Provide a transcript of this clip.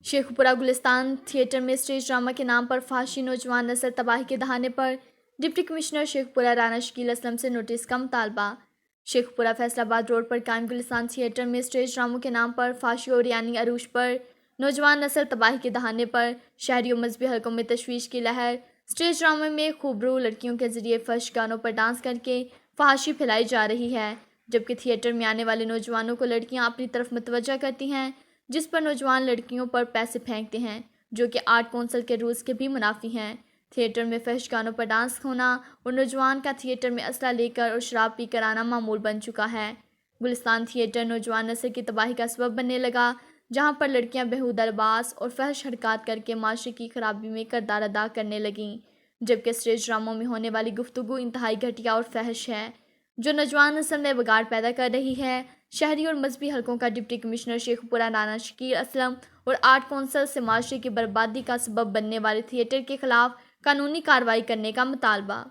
شیخ پورہ گلستان تھیٹر میں stage drama کے نام پر فحاشی، نوجوان نسل تباہی کے دہانے پر ڈپٹی کمشنر شیخ پورہ رانا شکیل اسلم سے نوٹس کا مطالبہ۔ شیخ پورہ فیصل آباد روڈ پر قائم گلستان تھیٹر میں اسٹیج ڈراموں کے نام پر فحاشی اور یعنی عروج پر نوجوان نسل تباہی کے دہانے پر شہری و مذہبی حلقوں میں تشویش کی لہر۔ اسٹیج ڈرامے میں خوبرو لڑکیوں کے ذریعے فحش گانوں پر ڈانس کر کے فحاشی پھیلائی جا رہی ہے، جبکہ تھیٹر میں آنے والے نوجوانوں کو لڑکیاں اپنی طرف متوجہ کرتی ہیں، جس پر نوجوان لڑکیوں پر پیسے پھینکتے ہیں، جو کہ آرٹ کونسل کے رولز کے بھی منافی ہیں۔ تھیٹر میں فحش گانوں پر ڈانس ہونا اور نوجوان کا تھیٹر میں اسلحہ لے کر اور شراب پی کر آنا معمول بن چکا ہے۔ گلستان تھیٹر نوجوان نسل کی تباہی کا سبب بننے لگا، جہاں پر لڑکیاں بیہودہ لباس اور فحش حرکات کر کے معاشرے کی خرابی میں کردار ادا کرنے لگیں، جبکہ اسٹیج ڈراموں میں ہونے والی گفتگو انتہائی گھٹیا اور فحش ہے، جو نوجوان نسل میں بگاڑ پیدا کر رہی ہے۔ شہری اور مذہبی حلقوں کا ڈپٹی کمشنر شیخ پورہ رانا شکیل اسلم اور آرٹ کونسل سے معاشرے کی بربادی کا سبب بننے والے تھیٹر کے خلاف قانونی کارروائی کرنے کا مطالبہ۔